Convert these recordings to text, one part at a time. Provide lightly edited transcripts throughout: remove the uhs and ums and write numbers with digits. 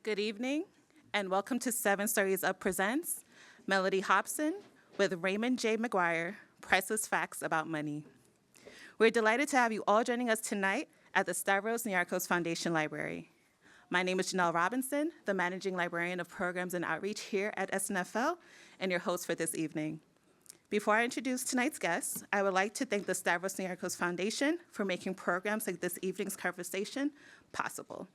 Good evening, and welcome to Seven Stories Up Presents Mellody Hobson with Raymond J. McGuire, Priceless Facts About Money. We're delighted to have you all joining us tonight at the Stavros Niarchos Foundation Library. My name is Janelle Robinson, the Managing Librarian of Programs and Outreach here at SNFL, and your host for this evening. Before I introduce tonight's guests, I would like to thank the Stavros Niarchos Foundation for making programs like this evening's conversation possible.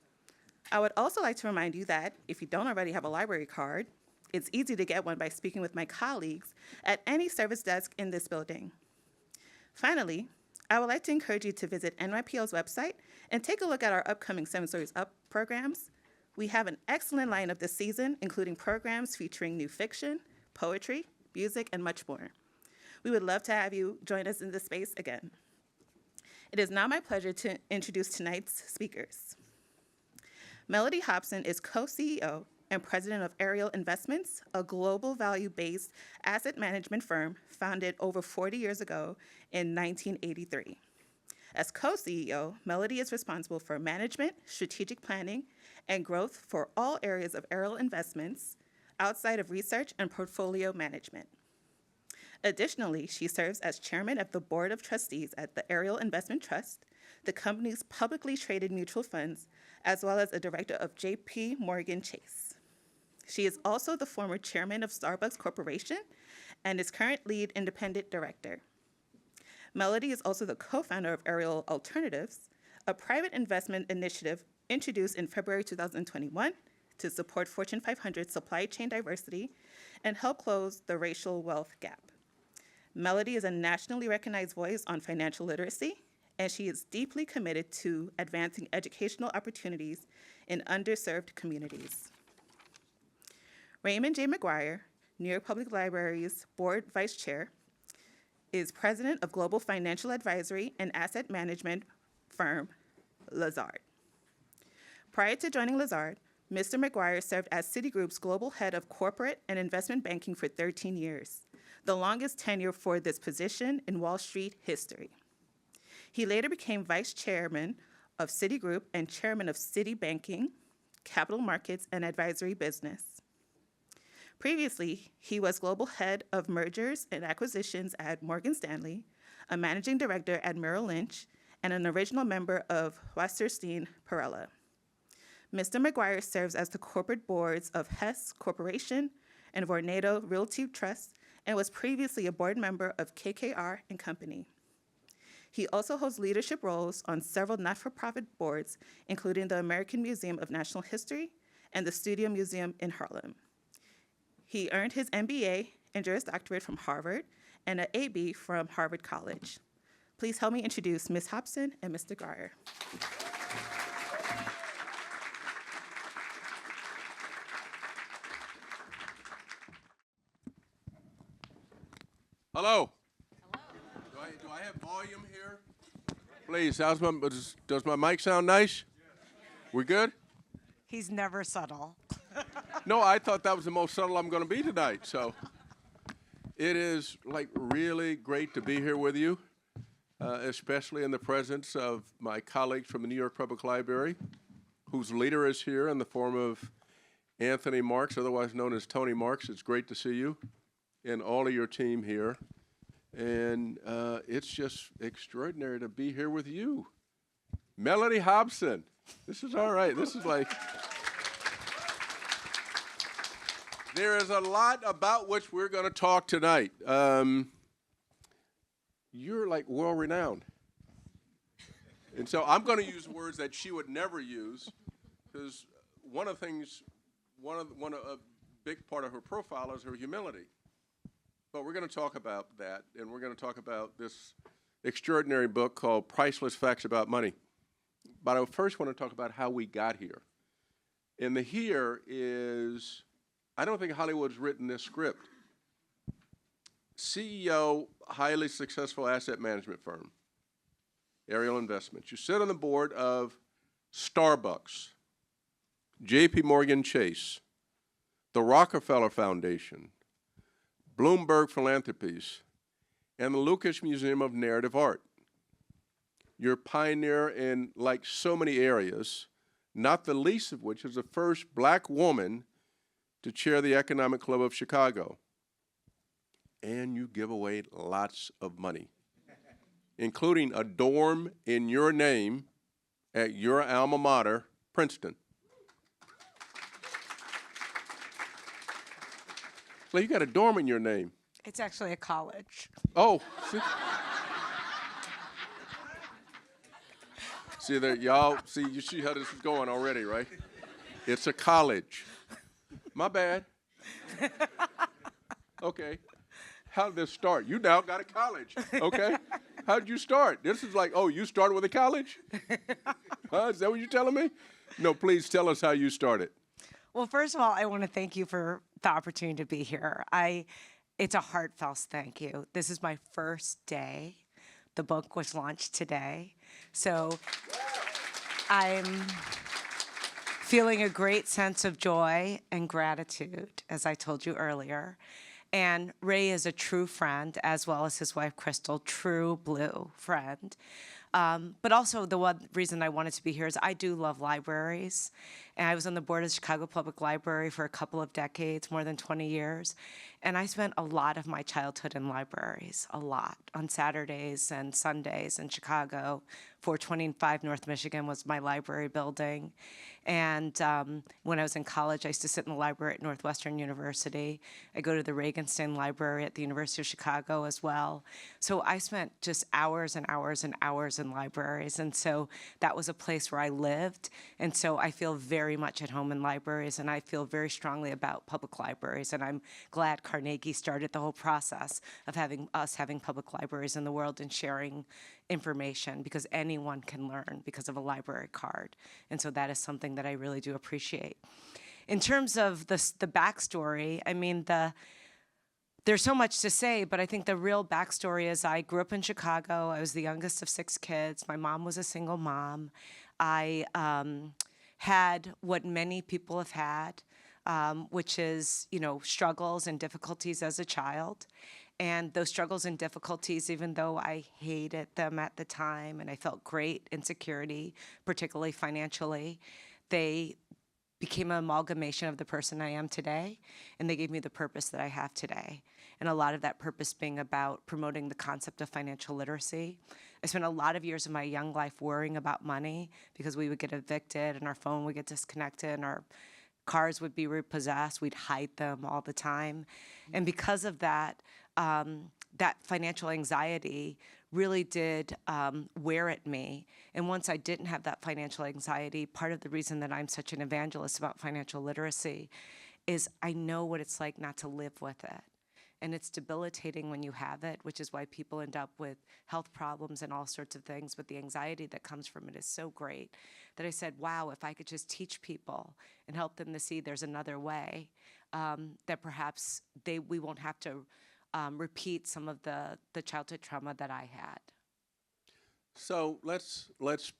I would also like to remind you that if you don't already have a library card, it's easy to get one by speaking with my colleagues at any service desk in this building. Finally, I would like to encourage you to visit NYPL's website and take a look at our upcoming Seven Stories Up programs. We have an excellent lineup this season, including programs featuring new fiction, poetry, music, and much more. We would love to have you join us in this space again. It is now my pleasure to introduce tonight's speakers. Mellody Hobson is co-CEO and president of Ariel Investments, a global value-based asset management firm founded over 40 years ago in 1983. As co-CEO, Mellody is responsible for management, strategic planning, and growth for all areas of Ariel Investments outside of research and portfolio management. Additionally, she serves as chairman of the board of trustees at the Ariel Investment Trust, the company's publicly traded mutual funds, as well as a director of J.P. Morgan Chase. She is also the former chairman of Starbucks Corporation and is current lead independent director. Mellody is also the co-founder of Ariel Alternatives, a private investment initiative introduced in February 2021 to support Fortune 500 supply chain diversity and help close the racial wealth gap. Mellody is a nationally recognized voice on financial literacy, and she is deeply committed to advancing educational opportunities in underserved communities. Raymond J. McGuire, New York Public Library's board vice chair, is president of global financial advisory and asset management firm Lazard. Prior to joining Lazard, Mr. McGuire served as Citigroup's global head of corporate and investment banking for 13 years, the longest tenure for this position in Wall Street history. He later became vice chairman of Citigroup and chairman of Citi Banking, Capital Markets, and Advisory Business. Previously, he was global head of mergers and acquisitions at Morgan Stanley, a managing director at Merrill Lynch, and an original member of Wasserstein Perella. Mr. McGuire serves as the corporate boards of Hess Corporation and Vornado Realty Trust, and was previously a board member of KKR and Company. He also holds leadership roles on several not-for-profit boards, including the American Museum of National History and the Studio Museum in Harlem. He earned his MBA and Juris Doctorate from Harvard and an AB from Harvard College. Please help me introduce Ms. Hobson and Mr. Garner. Hello. Do I have volume here? Please, does my mic sound nice? We good? He's never subtle. No, I thought that was the most subtle I'm going to be tonight. So it is like really great to be here with you, especially in the presence of my colleagues from the New York Public Library, whose leader is here in the form of Anthony Marks, otherwise known as Tony Marks. It's great to see you and all of your team here. And it's just extraordinary to be here with you. Mellody Hobson. This is all right. This is like... There is a lot about which we're going to talk tonight. You're like well-renowned. And so I'm going to use words that she would never use, because one of a big part of her profile is her humility. But we're going to talk about that, and we're going to talk about this extraordinary book called Priceless Facts About Money. But I first want to talk about how we got here. And the here is, I don't think Hollywood's written this script. CEO, highly successful asset management firm, Ariel Investments. You sit on the board of Starbucks, J.P. Morgan Chase, the Rockefeller Foundation, Bloomberg Philanthropies, and the Lucas Museum of Narrative Art. You're a pioneer in, like so many areas, not the least of which is the first black woman to chair the Economic Club of Chicago. And you give away lots of money, including a dorm in your name at your alma mater, Princeton. So you got a dorm in your name. It's actually a college. Oh, see? See there, y'all, see, you see how this is going already, right? It's a college. My bad. Okay. How did this start? You now got a college, okay? How did you start? This is like, oh, you started with a college? Huh? Is that what you're telling me? No, please tell us how you started. Well, first of all, I want to thank you for the opportunity to be here. It's a heartfelt thank you. This is my first day. The book was launched today. So I'm feeling a great sense of joy and gratitude, as I told you earlier. And Ray is a true friend, as well as his wife, Crystal, true blue friend. But also the one reason I wanted to be here is I do love libraries. And I was on the board of the Chicago Public Library for a couple of decades, more than 20 years. And I spent a lot of my childhood in libraries, a lot, on Saturdays and Sundays in Chicago. 425 North Michigan was my library building. And when I was in college, I used to sit in the library at Northwestern University. I go to the Regenstein Library at the University of Chicago as well. So I spent just hours and hours and hours in libraries. And so that was a place where I lived. And so I feel very much at home in libraries, and I feel very strongly about public libraries. And I'm glad Carnegie started the whole process of having public libraries in the world and sharing information, because anyone can learn because of a library card. And so that is something that I really do appreciate. In terms of the backstory, I mean, there's so much to say, but I think the real backstory is I grew up in Chicago. I was the youngest of 6 kids. My mom was a single mom. I had what many people have had, which is, struggles and difficulties as a child. And those struggles and difficulties, even though I hated them at the time and I felt great insecurity, particularly financially, they became an amalgamation of the person I am today, and they gave me the purpose that I have today. And a lot of that purpose being about promoting the concept of financial literacy. I spent a lot of years of my young life worrying about money because we would get evicted and our phone would get disconnected and our cars would be repossessed. We'd hide them all the time. And because of that, that financial anxiety really did wear at me. And once I didn't have that financial anxiety, part of the reason that I'm such an evangelist about financial literacy is I know what it's like not to live with it. And it's debilitating when you have it, which is why people end up with health problems and all sorts of things. But the anxiety that comes from it is so great that I said, wow, if I could just teach people and help them to see there's another way, that perhaps we won't have to repeat some of the childhood trauma that I had. So let's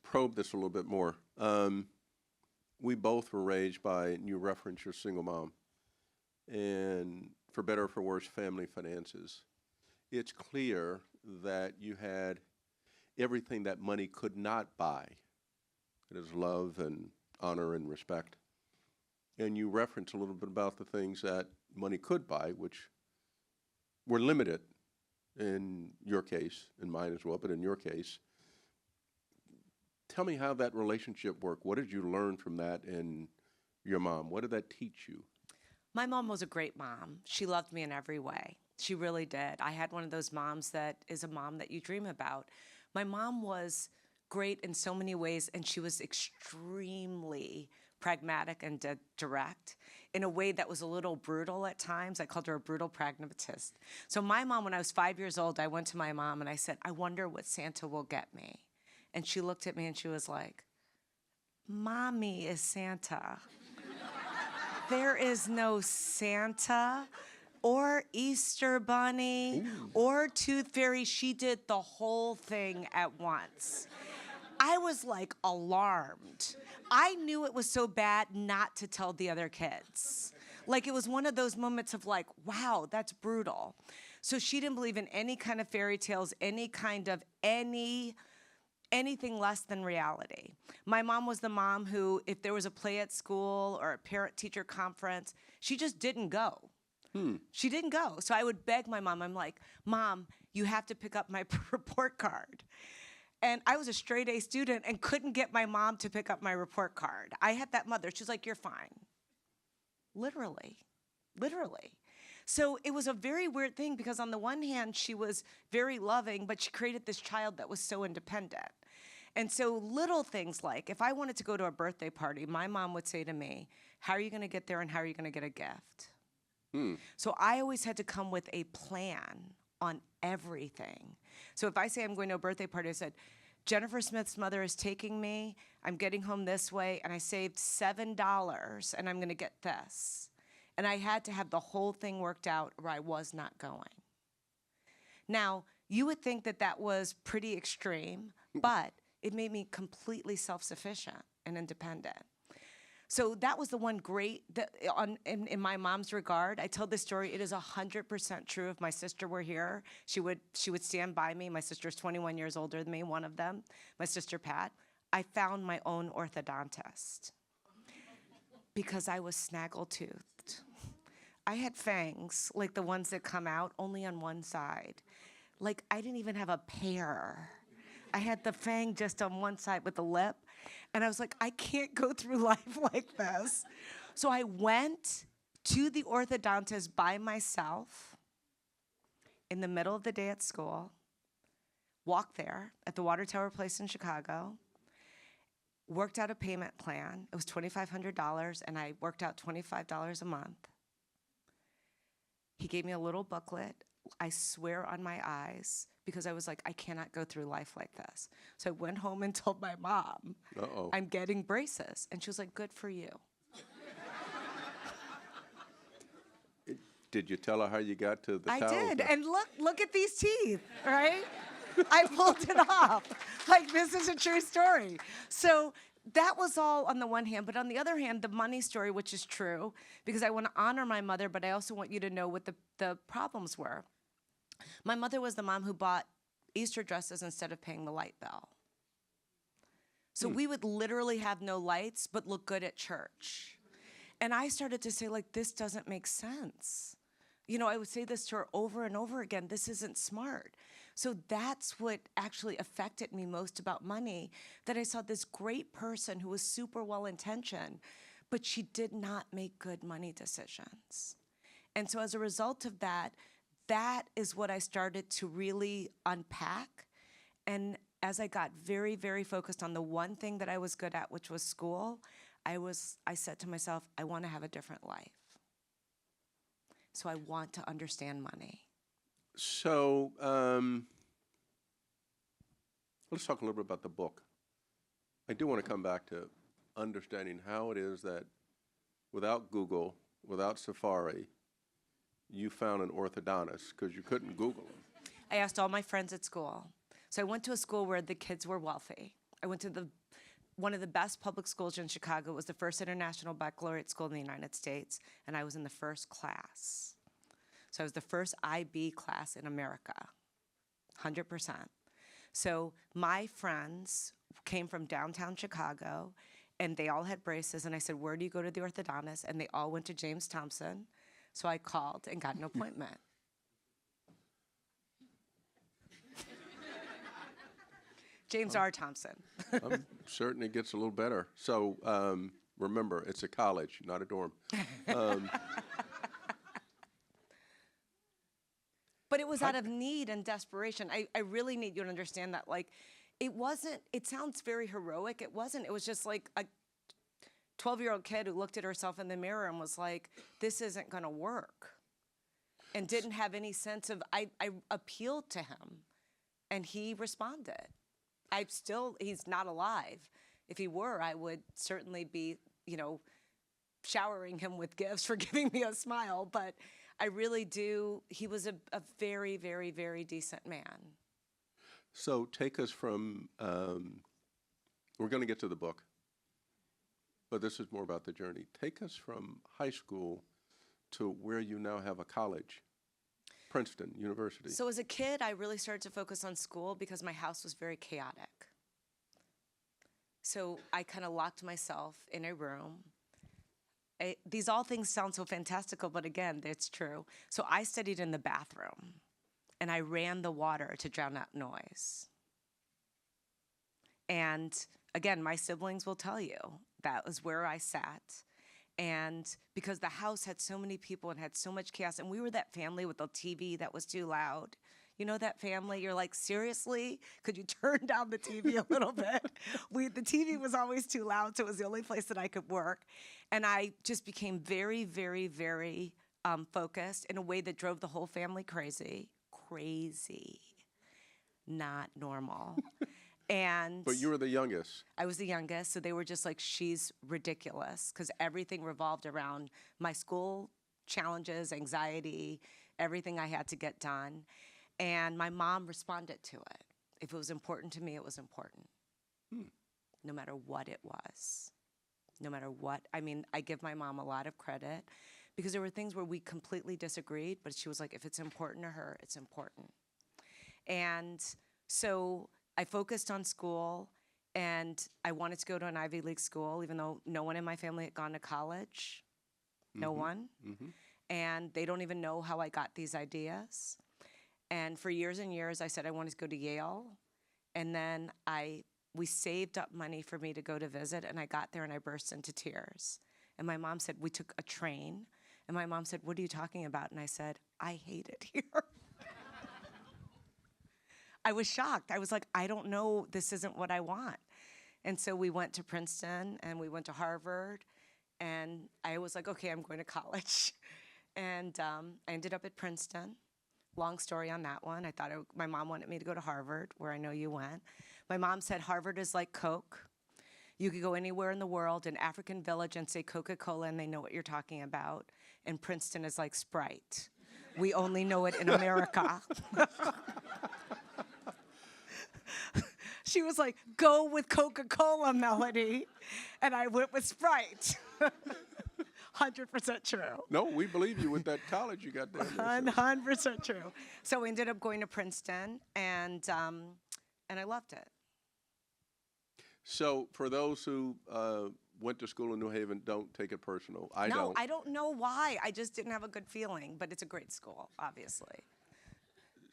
probe this a little bit more. We both were raised by, and you reference your single mom, and for better or for worse, family finances. It's clear that you had everything that money could not buy. It is love and honor and respect. And you reference a little bit about the things that money could buy, which were limited in your case, in mine as well, but in your case. Tell me how that relationship worked. What did you learn from that and your mom? What did that teach you? My mom was a great mom. She loved me in every way. She really did. I had one of those moms that is a mom that you dream about. My mom was great in so many ways, and she was extremely pragmatic and direct in a way that was a little brutal at times. I called her a brutal pragmatist. So my mom, when I was 5 years old, I went to my mom and I said, I wonder what Santa will get me. And she looked at me and she was like, Mommy is Santa. There is no Santa or Easter Bunny or Tooth Fairy. She did the whole thing at once. I was like alarmed. I knew it was so bad not to tell the other kids. Like it was one of those moments of like, wow, that's brutal. So she didn't believe in any kind of fairy tales, any kind of anything less than reality. My mom was the mom who, if there was a play at school or a parent-teacher conference, she just didn't go. She didn't go. So I would beg my mom. I'm like, Mom, you have to pick up my report card. And I was a straight A student and couldn't get my mom to pick up my report card. I had that mother. She was like, you're fine. Literally. So it was a very weird thing because on the one hand, she was very loving, but she created this child that was so independent. And so little things like, if I wanted to go to a birthday party, my mom would say to me, how are you gonna get there and how are you gonna get a gift? So I always had to come with a plan on everything. So if I say I'm going to a birthday party, I said, Jennifer Smith's mother is taking me, I'm getting home this way, and I saved $7, and I'm gonna get this. And I had to have the whole thing worked out or I was not going. Now, you would think that that was pretty extreme, but it made me completely self-sufficient and independent. So that was the one great, in my mom's regard. I tell this story, it is 100% true. If my sister were here, she would stand by me. My sister's 21 years older than me, one of them, my sister Pat. I found my own orthodontist because I was snaggle-toothed. I had fangs, like the ones that come out, only on one side. Like, I didn't even have a pair. I had the fang just on one side with the lip. And I was like, I can't go through life like this. So I went to the orthodontist by myself in the middle of the day at school, walked there at the Water Tower Place in Chicago, worked out a payment plan. It was $2,500, and I worked out $25 a month. He gave me a little booklet. I swear on my eyes, because I was like, I cannot go through life like this. So I went home and told my mom, I'm getting braces. And she was like, good for you. Did you tell her how you got to the I towel? did. And look at these teeth, right? I pulled it off. Like, this is a true story. So that was all on the one hand. But on the other hand, the money story, which is true, because I want to honor my mother, but I also want you to know what the problems were. My mother was the mom who bought Easter dresses instead of paying the light bill. So we would literally have no lights, but look good at church. And I started to say, like, this doesn't make sense. You know, I would say this to her over and over again, this isn't smart. So that's what actually affected me most about money, that I saw this great person who was super well-intentioned, but she did not make good money decisions. And so as a result of that, that is what I started to really unpack. And as I got very, very focused on the one thing that I was good at, which was school, I said to myself, I want to have a different life. So I want to understand money. So let's talk a little bit about the book. I do want to come back to understanding how it is that without Google, without Safari, you found an orthodontist because you couldn't Google them. I asked all my friends at school. So I went to a school where the kids were wealthy. I went to one of the best public schools in Chicago. It was the first international baccalaureate school in the United States, and I was in the first class. So I was the first IB class in America, 100%. So my friends came from downtown Chicago, and they all had braces, and I said, where do you go to the orthodontist? And they all went to James Thompson. So I called and got an appointment. James R. Thompson. I'm certain it gets a little better. So remember, it's a college, not a dorm. But it was out of need and desperation. I really need you to understand that, like, it sounds very heroic. It wasn't. It was just like a 12-year-old kid who looked at herself in the mirror and was like, this isn't going to work. And didn't have any sense of, I appealed to him, and he responded. He's not alive. If he were, I would certainly be, showering him with gifts for giving me a smile. But I really do, he was a very, very, very decent man. So take us from, we're going to get to the book, but this is more about the journey. Take us from high school to where you now have a college, Princeton University. So as a kid, I really started to focus on school because my house was very chaotic. so I kind of locked myself in a room. These all things sound so fantastical, but again, it's true. So I studied in the bathroom, and I ran the water to drown out noise. And again, my siblings will tell you that was where I sat. And because the house had so many people and had so much chaos, and we were that family with the TV that was too loud. You know that family? You're like, seriously? Could you turn down the TV a little bit? The TV was always too loud, so it was the only place that I could work. And I just became very, very, very focused in a way that drove the whole family crazy. Crazy. Not normal. And But you were the youngest. I was the youngest, so they were just like, she's ridiculous, because everything revolved around my school challenges, anxiety, everything I had to get done. And my mom responded to it. If it was important to me, it was important. No matter what it was. No matter what. I mean, I give my mom a lot of credit, because there were things where we completely disagreed, but she was like, if it's important to her, it's important. And so I focused on school, and I wanted to go to an Ivy League school, even though no one in my family had gone to college. No one. And they don't even know how I got these ideas. And for years and years, I said I wanted to go to Yale. And then we saved up money for me to go to visit, and I got there and I burst into tears. And my mom said, we took a train. And my mom said, what are you talking about? And I said, I hate it here. I was shocked. I was like, I don't know, this isn't what I want. And so we went to Princeton, and we went to Harvard, and I was like, okay, I'm going to college. And I ended up at Princeton. Long story on that one. I thought my mom wanted me to go to Harvard, where I know you went. My mom said Harvard is like Coke. You could go anywhere in the world, an African village, and say Coca-Cola, and they know what you're talking about. And Princeton is like Sprite. We only know it in America. She was like, go with Coca-Cola, Mellody. And I went with Sprite. 100% true. No, we believe you with that college you got there. 100% true. So we ended up going to Princeton, and I loved it. So for those who went to school in New Haven, don't take it personal. I No, don't. I don't know why. I just didn't have a good feeling, but it's a great school, obviously.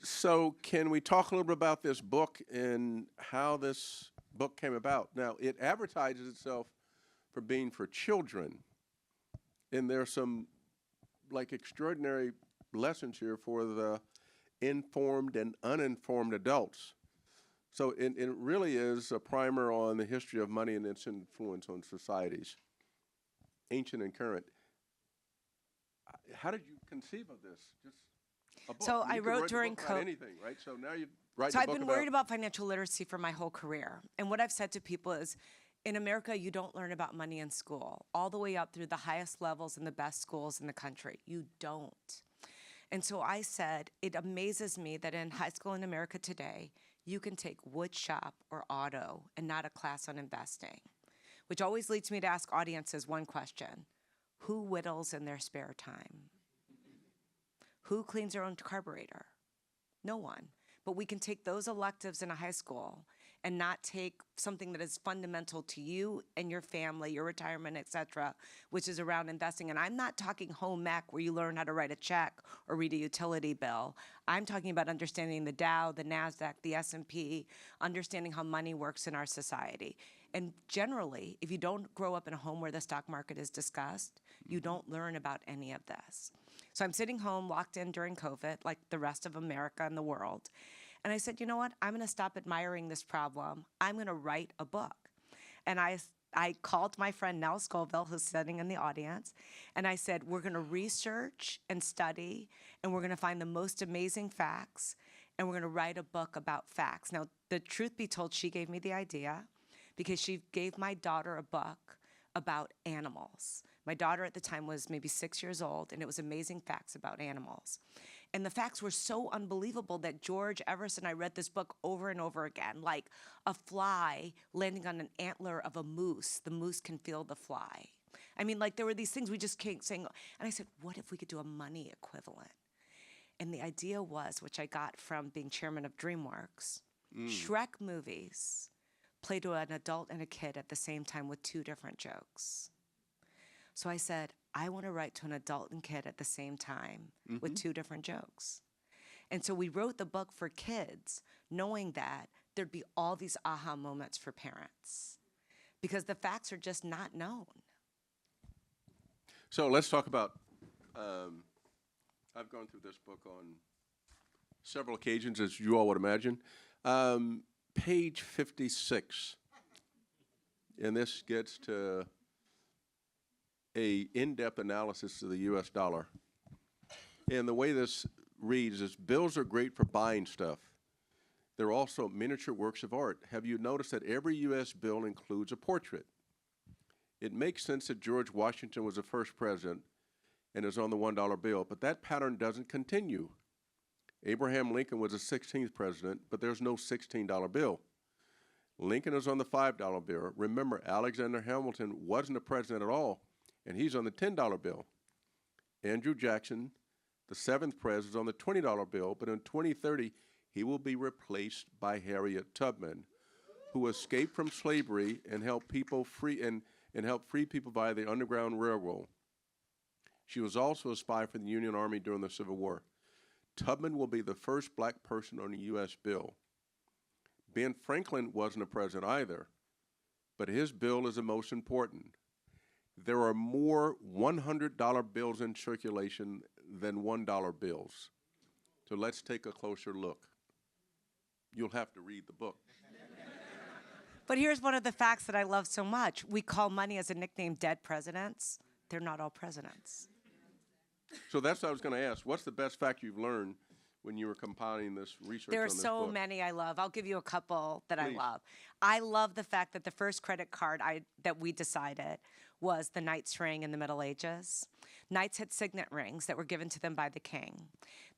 So can we talk a little bit about this book and how this book came about? Now, it advertises itself for being for children, and there's some like extraordinary lessons here for the informed and uninformed adults. So it really is a primer on the history of money and its influence on societies, ancient and current. How did you conceive of this? Just a book. So You I could wrote write a during book about COVID. anything, right? So now you write So a I've book been worried about financial literacy for my whole career. And what I've said to people is, in America, you don't learn about money in school, all the way up through the highest levels in the best schools in the country. You don't. And so I said, it amazes me that in high school in America today, you can take wood shop or auto and not a class on investing, which always leads me to ask audiences one question. Who whittles in their spare time? Who cleans their own carburetor? No one. But we can take those electives in a high school and not take something that is fundamental to you and your family, your retirement, et cetera, which is around investing. And I'm not talking home ec where you learn how to write a check or read a utility bill. I'm talking about understanding the Dow, the NASDAQ, the S&P, understanding how money works in our society. And generally, if you don't grow up in a home where the stock market is discussed, you don't learn about any of this. So I'm sitting home locked in during COVID, like the rest of America and the world. And I said, you know what? I'm going to stop admiring this problem. I'm going to write a book. And I called my friend Nell Scoville, who's sitting in the audience, and I said, we're going to research and study, and we're going to find the most amazing facts, and we're going to write a book about facts. Now, the truth be told, she gave me the idea because she gave my daughter a book about animals. My daughter at the time was maybe 6 years old, and it was amazing facts about animals. And the facts were so unbelievable that George Everson, I read this book over and over again, like a fly landing on an antler of a moose. The moose can feel the fly. I mean, like there were these things we just can't say. And I said, what if we could do a money equivalent? And the idea was, which I got from being chairman of DreamWorks, Shrek movies play to an adult and a kid at the same time with 2 different jokes. So I said, I want to write to an adult and kid at the same time with 2 different jokes. And so we wrote the book for kids, knowing that there'd be all these aha moments for parents because the facts are just not known. So let's talk about, I've gone through this book on several occasions, as you all would imagine. Page 56, and this gets to a in-depth analysis of the U.S. dollar. And the way this reads is, bills are great for buying stuff. They're also miniature works of art. Have you noticed that every U.S. bill includes a portrait? It makes sense that George Washington was the first president and is on the $1 bill, but that pattern doesn't continue. Abraham Lincoln was the 16th president, but there's no $16 bill. Lincoln is on the $5 bill. Remember, Alexander Hamilton wasn't a president at all, and he's on the $10 bill. Andrew Jackson, the 7th president, is on the $20 bill, but in 2030, he will be replaced by Harriet Tubman, who escaped from slavery and helped people free people via the Underground Railroad. She was also a spy for the Union Army during the Civil War. Tubman will be the first black person on a U.S. bill. Ben Franklin wasn't a president either, but his bill is the most important. There are more $100 bills in circulation than $1 bills. So let's take a closer look. You'll have to read the book. But here's one of the facts that I love so much. We call money as a nickname dead presidents. They're not all presidents. So that's what I was going to ask. What's the best fact you've learned when you were compiling this research There on are this so book? many I love. I'll give you a couple that I Please. love. I love the fact that the first credit card that we decided was the knight's ring in the Middle Ages. Knights had signet rings that were given to them by the king.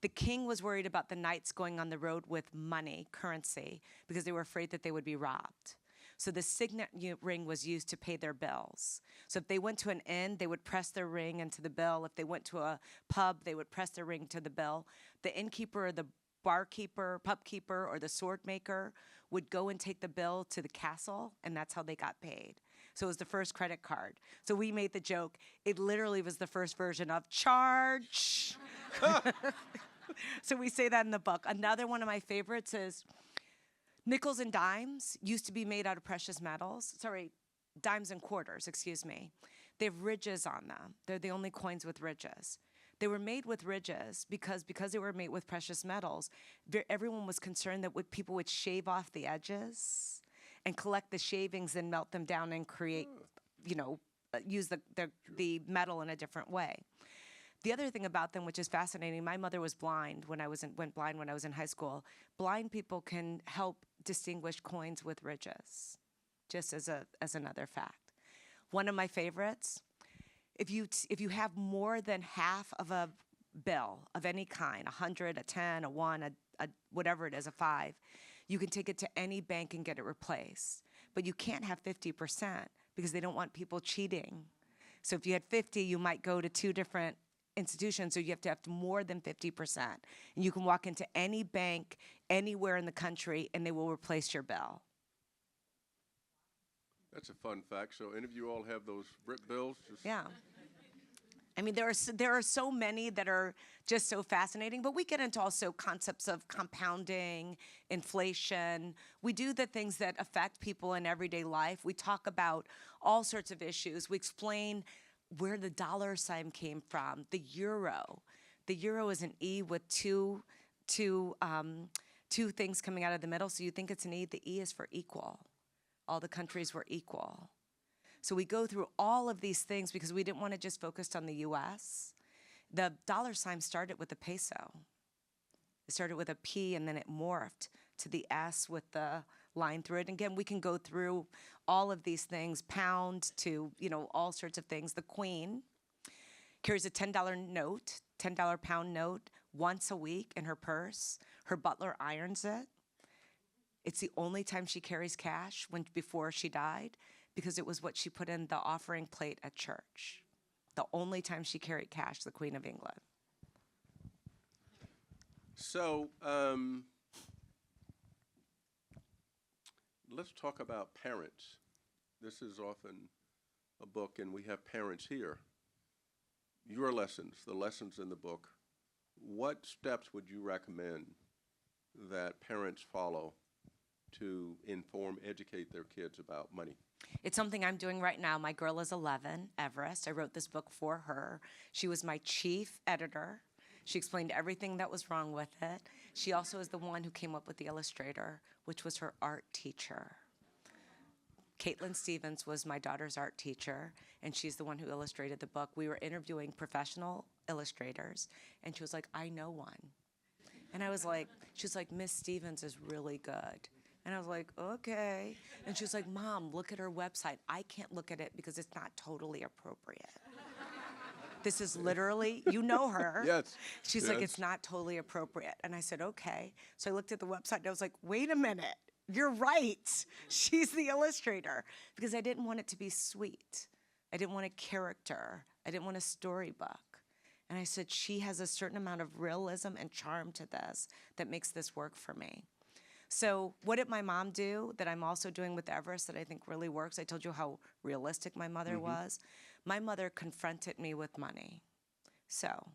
The king was worried about the knights going on the road with money, currency, because they were afraid that they would be robbed. So the signet ring was used to pay their bills. So if they went to an inn, they would press their ring into the bill. If they went to a pub, they would press their ring to the bill. The innkeeper or the barkeeper, pubkeeper, or the sword maker would go and take the bill to the castle, and that's how they got paid. So it was the first credit card. So we made the joke, it literally was the first version of charge. So we say that in the book. Another one of my favorites is nickels and dimes used to be made out of precious metals. Sorry, dimes and quarters, excuse me. They have ridges on them. They're the only coins with ridges. They were made with ridges because they were made with precious metals. Everyone was concerned that people would shave off the edges and collect the shavings and melt them down and create, use the metal in a different way. The other thing about them, which is fascinating, my mother was blind went blind when I was in high school. Blind people can help distinguish coins with ridges, just as another fact. One of my favorites, if you have more than half of a bill of any kind, 100, a 10, a 1, a whatever it is, a 5, you can take it to any bank and get it replaced. But you can't have 50% because they don't want people cheating. So if you had 50, you might go to 2 different institutions, so you have to have more than 50%. And you can walk into any bank anywhere in the country and they will replace your bill. That's a fun fact. So any of you all have those bills? Yeah. I mean, there are so many that are just so fascinating, but we get into also concepts of compounding, inflation. We do the things that affect people in everyday life. We talk about all sorts of issues. We explain where the dollar sign came from, the euro. The euro is an E with two things coming out of the middle, so you think it's an E. The E is for equal. All the countries were equal. So we go through all of these things because we didn't want to just focus on the U.S. The dollar sign started with the peso. It started with a P and then it morphed to the S with the line through it. And again, we can go through all of these things, pound to, all sorts of things. The Queen carries a $10 note, $10 pound note once a week in her purse. Her butler irons it. It's the only time she carries cash before she died, because it was what she put in the offering plate at church. The only time she carried cash, the Queen of England. So let's talk about parents. This is often a book, and we have parents here. Your lessons, the lessons in the book, what steps would you recommend that parents follow to inform, educate their kids about money? It's something I'm doing right now. My girl is 11, Everest. I wrote this book for her. She was my chief editor. She explained everything that was wrong with it. She also is the one who came up with the illustrator, which was her art teacher. Caitlin Stevens was my daughter's art teacher, and she's the one who illustrated the book. We were interviewing professional illustrators, and she was like, I know one. And I was like, she was like, Miss Stevens is really good. And I was like, okay. And she was like, Mom, look at her website. I can't look at it because it's not totally appropriate. This is literally, you know her. Yes. She's like, it's not totally appropriate. And I said, okay. So I looked at the website and I was like, wait a minute. You're right. She's the illustrator. Because I didn't want it to be sweet. I didn't want a character. I didn't want a storybook. And I said, she has a certain amount of realism and charm to this that makes this work for me. So what did my mom do that I'm also doing with Everest that I think really works? I told you how realistic my mother was. My mother confronted me with money. So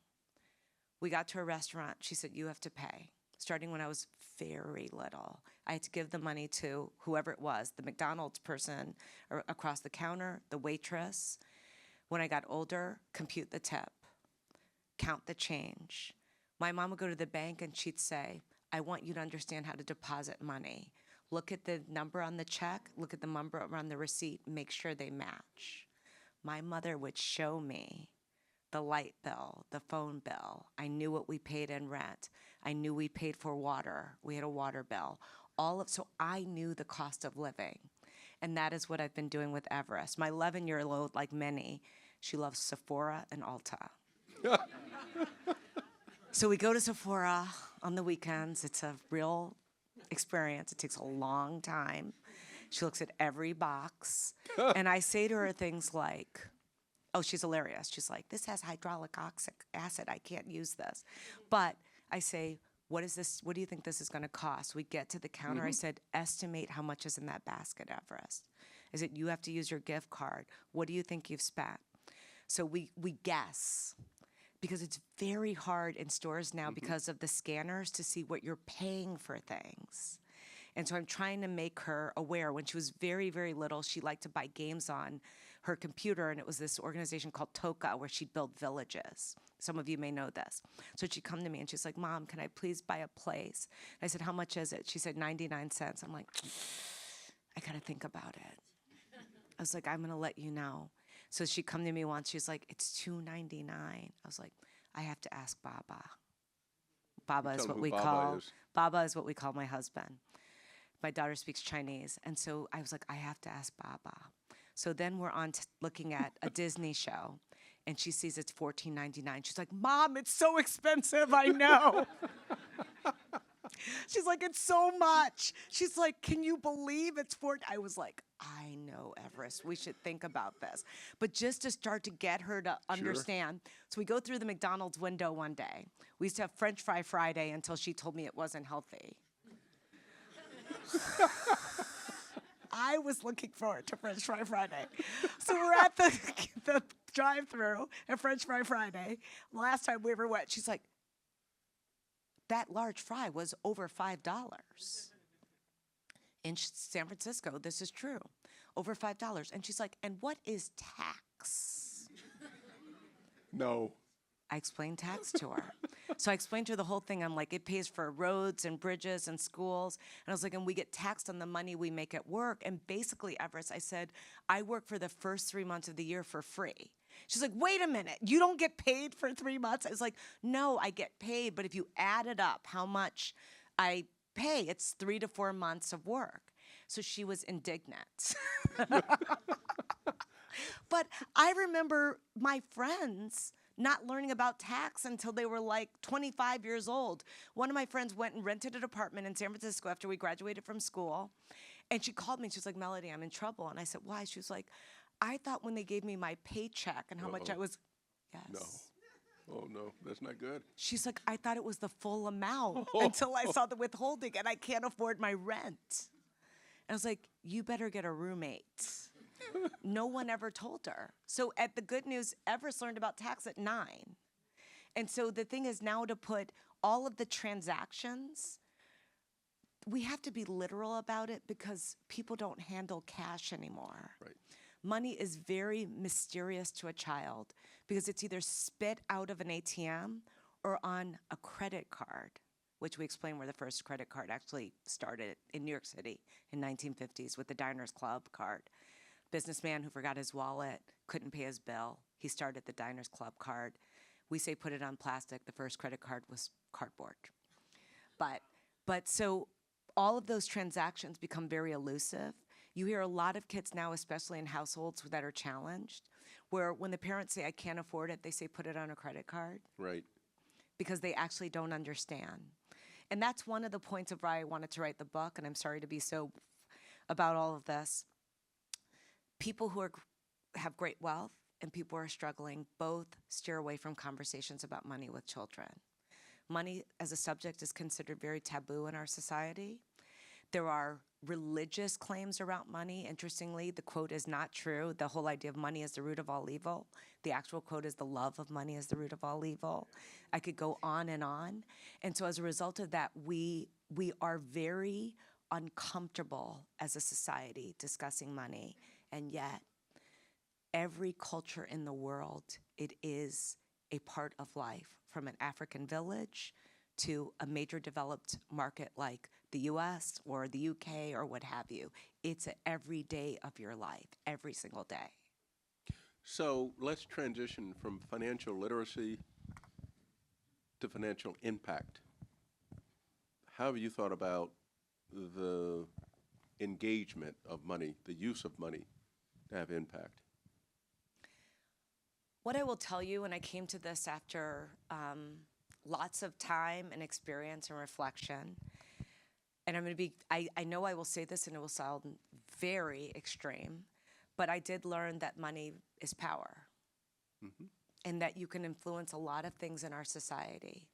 we got to a restaurant. She said, you have to pay. Starting when I was very little, I had to give the money to whoever it was, the McDonald's person or across the counter, the waitress. When I got older, compute the tip, count the change. My mom would go to the bank and she'd say, I want you to understand how to deposit money. Look at the number on the check, look at the number on the receipt, make sure they match. My mother would show me the light bill, the phone bill. I knew what we paid in rent. I knew we paid for water. We had a water bill. So I knew the cost of living. And that is what I've been doing with Everest. My 11-year-old, like many, she loves Sephora and Ulta. So we go to Sephora on the weekends. It's a real experience. It takes a long time. She looks at every box. And I say to her things like, oh, she's hilarious. She's like, this has hydraulic acid. I can't use this. But I say, what is this? What do you think this is going to cost? We get to the counter. I said, estimate how much is in that basket, Everest. I said, you have to use your gift card. What do you think you've spent? So we guess. Because it's very hard in stores now because of the scanners to see what you're paying for things. And so I'm trying to make her aware. When she was very, very little, she liked to buy games on her computer, and it was this organization called Toka where she'd build villages. Some of you may know this. So she'd come to me and she's like, Mom, can I please buy a place? And I said, how much is it? She said, 99 cents. I'm like, I gotta think about it. I was like, I'm gonna let you know. So she'd come to me once, she's like, it's $2.99. I was like, I have to ask Baba. Baba is what we call Baba is what we call my husband. My daughter speaks Chinese. And so I was like, I have to ask Baba. So then we're on looking at a Disney show, and she sees it's $14.99. She's like, Mom, it's so expensive, I know. She's like, it's so much. She's like, can you believe it's I was like, I know, Everest, we should think about this. But just to start to get her to understand. So we go through the McDonald's window one day. We used to have French Fry Friday until she told me it wasn't healthy. I was looking forward to French Fry Friday. So we're at the drive-thru at French Fry Friday. Last time we ever went, she's like, that large fry was over $5. In San Francisco, this is true, over $5. And she's like, and what is tax? No. I explained tax to her. So I explained to her the whole thing. I'm like, it pays for roads and bridges and schools. And I was like, and we get taxed on the money we make at work. And basically, Everest, I said, I work for the first 3 months of the year for free. She's like, wait a minute, you don't get paid for 3 months? I was like, no, I get paid, but if you added up how much I pay, it's 3 to 4 months of work. So she was indignant. But I remember my friends not learning about tax until they were like 25 years old. One of my friends went and rented an apartment in San Francisco after we graduated from school. And she called me and she was like, Mellody, I'm in trouble. And I said, why? She was like, I thought when they gave me my paycheck and how much I was, yes. No. Oh, no, that's not good. She's like, I thought it was the full amount until I saw the withholding and I can't afford my rent. I was like, you better get a roommate. No one ever told her. So at the good news, Everest learned about tax at 9. And so the thing is now to put all of the transactions, we have to be literal about it because people don't handle cash anymore. Right. Money is very mysterious to a child because it's either spit out of an ATM or on a credit card, which we explain where the first credit card actually started in New York City in 1950s with the Diners Club card. Businessman who forgot his wallet, couldn't pay his bill. He started the Diners Club card. We say put it on plastic. The first credit card was cardboard. But so all of those transactions become very elusive. You hear a lot of kids now, especially in households that are challenged, where when the parents say, I can't afford it, they say, put it on a credit card. Right. Because they actually don't understand. And that's one of the points of why I wanted to write the book, and I'm sorry to be so about all of this. People who have great wealth and people who are struggling both steer away from conversations about money with children. Money as a subject is considered very taboo in our society. There are religious claims around money. Interestingly, the quote is not true. The whole idea of money is the root of all evil. The actual quote is the love of money is the root of all evil. I could go on and on. And so as a result of that, we are very uncomfortable as a society discussing money. And yet, every culture in the world, it is a part of life, from an African village to a major developed market like the US or the UK or what have you. It's every day of your life, every single day. So let's transition from financial literacy to financial impact. How have you thought about the engagement of money, the use of money to have impact? What I will tell you, and I came to this after lots of time and experience and reflection, and I'm going to be, I know I will say this and it will sound very extreme, but I did learn that money is power. Mm-hmm. And that you can influence a lot of things in our society,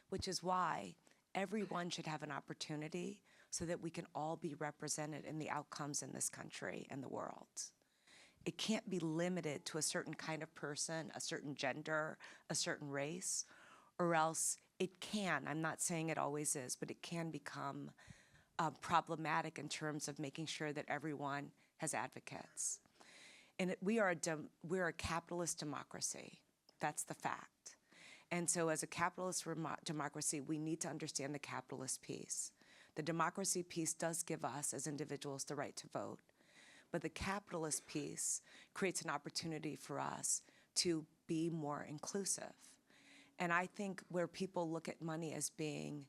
which is why everyone should have an opportunity so that we can all be represented in the outcomes in this country and the world. It can't be limited to a certain kind of person, a certain gender, a certain race, or else it can, I'm not saying it always is, but it can become problematic in terms of making sure that everyone has advocates. And we're a capitalist democracy. That's the fact. And so as a capitalist democracy, we need to understand the capitalist piece. The democracy piece does give us as individuals the right to vote. But the capitalist piece creates an opportunity for us to be more inclusive. And I think where people look at money as being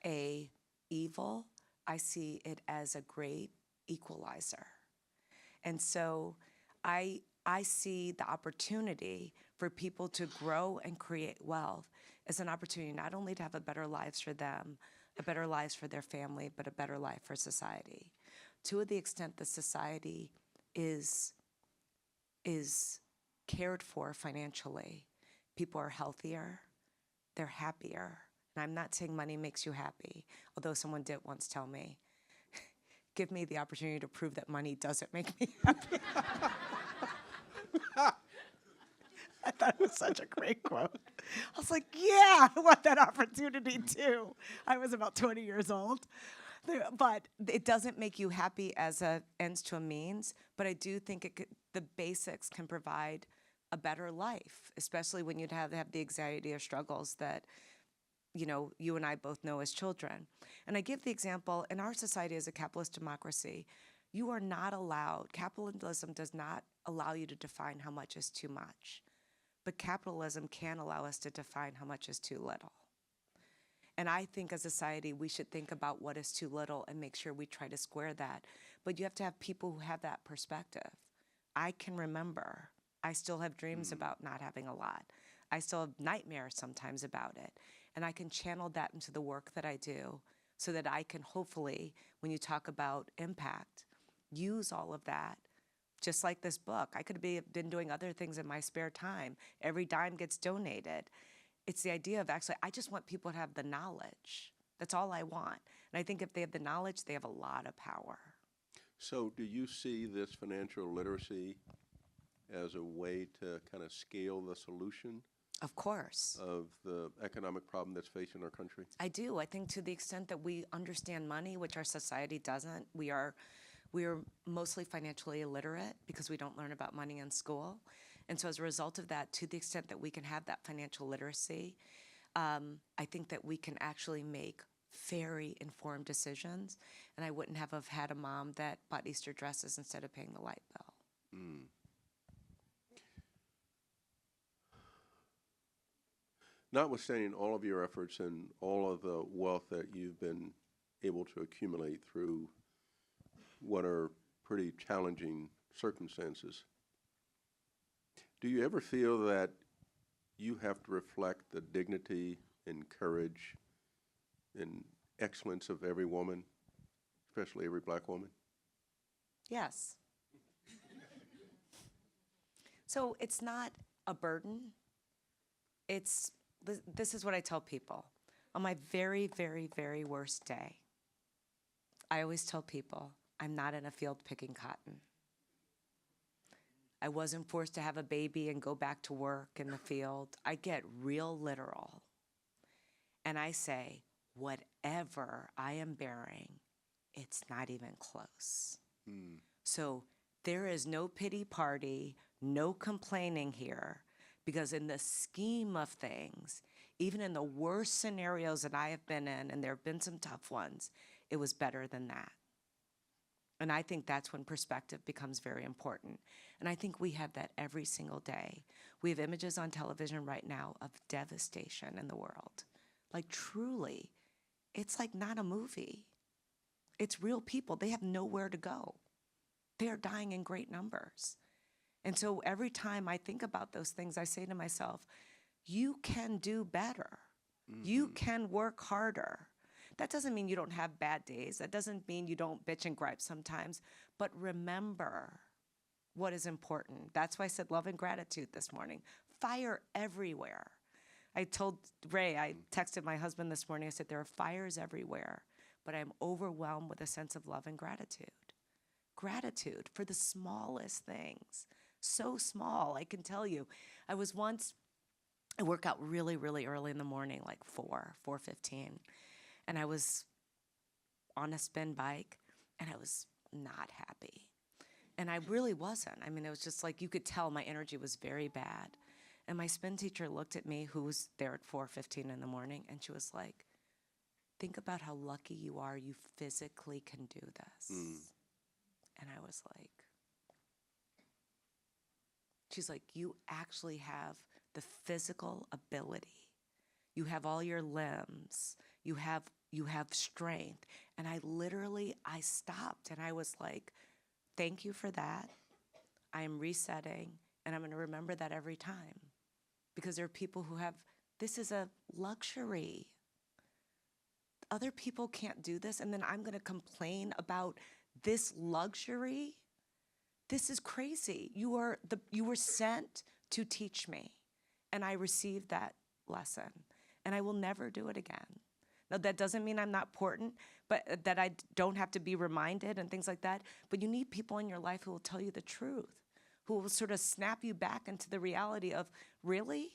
a evil, I see it as a great equalizer. And so I see the opportunity for people to grow and create wealth as an opportunity not only to have a better lives for them, a better lives for their family, but a better life for society. To the extent that society is cared for financially, people are healthier, they're happier. And I'm not saying money makes you happy, although someone did once tell me, give me the opportunity to prove that money doesn't make me happy. I thought it was such a great quote. I was like, yeah, I want that opportunity too. I was about 20 years old. But it doesn't make you happy as an ends to a means, but I do think the basics can provide a better life, especially when you have the anxiety or struggles that you and I both know as children. And I give the example, in our society as a capitalist democracy, you are not allowed, capitalism does not allow you to define how much is too much. But capitalism can allow us to define how much is too little. And I think as a society, we should think about what is too little and make sure we try to square that. But you have to have people who have that perspective. I can remember, I still have dreams about not having a lot. I still have nightmares sometimes about it. And I can channel that into the work that I do so that I can hopefully, when you talk about impact, use all of that. Just like this book, I could have been doing other things in my spare time. Every dime gets donated. It's the idea of actually, I just want people to have the knowledge. That's all I want. And I think if they have the knowledge, they have a lot of power. So do you see this financial literacy as a way to kind of scale the solution Of course. of the economic problem that's facing our country? I do. I think to the extent that we understand money, which our society doesn't, we are mostly financially illiterate because we don't learn about money in school. And so as a result of that, to the extent that we can have that financial literacy, I think that we can actually make very informed decisions. And I wouldn't have had a mom that bought Easter dresses instead of paying the light bill. Notwithstanding all of your efforts and all of the wealth that you've been able to accumulate through what are pretty challenging circumstances, do you ever feel that you have to reflect the dignity and courage and excellence of every woman, especially every black woman? Yes. So it's not a burden. This is what I tell people. On my very, very, very worst day, I always tell people, I'm not in a field picking cotton. I wasn't forced to have a baby and go back to work in the field. I get real literal. And I say, whatever I am bearing, it's not even close. So there is no pity party, no complaining here, because in the scheme of things, even in the worst scenarios that I have been in, and there have been some tough ones, it was better than that. And I think that's when perspective becomes very important. And I think we have that every single day. We have images on television right now of devastation in the world. Like truly, it's like not a movie. It's real people. They have nowhere to go. They are dying in great numbers. And so every time I think about those things, I say to myself, you can do better. You can work harder. That doesn't mean you don't have bad days. That doesn't mean you don't bitch and gripe sometimes. But remember what is important. That's why I said love and gratitude this morning. Fire everywhere. I told Ray, I texted my husband this morning, I said, there are fires everywhere, but I'm overwhelmed with a sense of love and gratitude. Gratitude for the smallest things. So small, I can tell you. I work out really, really early in the morning, like 4:15. And I was on a spin bike, and I was not happy. And I really wasn't. I mean, it was just like you could tell my energy was very bad. And my spin teacher looked at me, who was there at 4:15 in the morning, and she was like, think about how lucky you are you physically can do this. And I was like, she's like, you actually have the physical ability. You have all your limbs. You have strength. And I stopped and I was like, thank you for that. I am resetting and I'm going to remember that every time. Because there are people who this is a luxury. Other people can't do this, and then I'm going to complain about this luxury? This is crazy. You were sent to teach me, and I received that lesson, and I will never do it again. Now, that doesn't mean I'm not important, but that I don't have to be reminded and things like that, but you need people in your life who will tell you the truth, who will sort of snap you back into the reality of, really?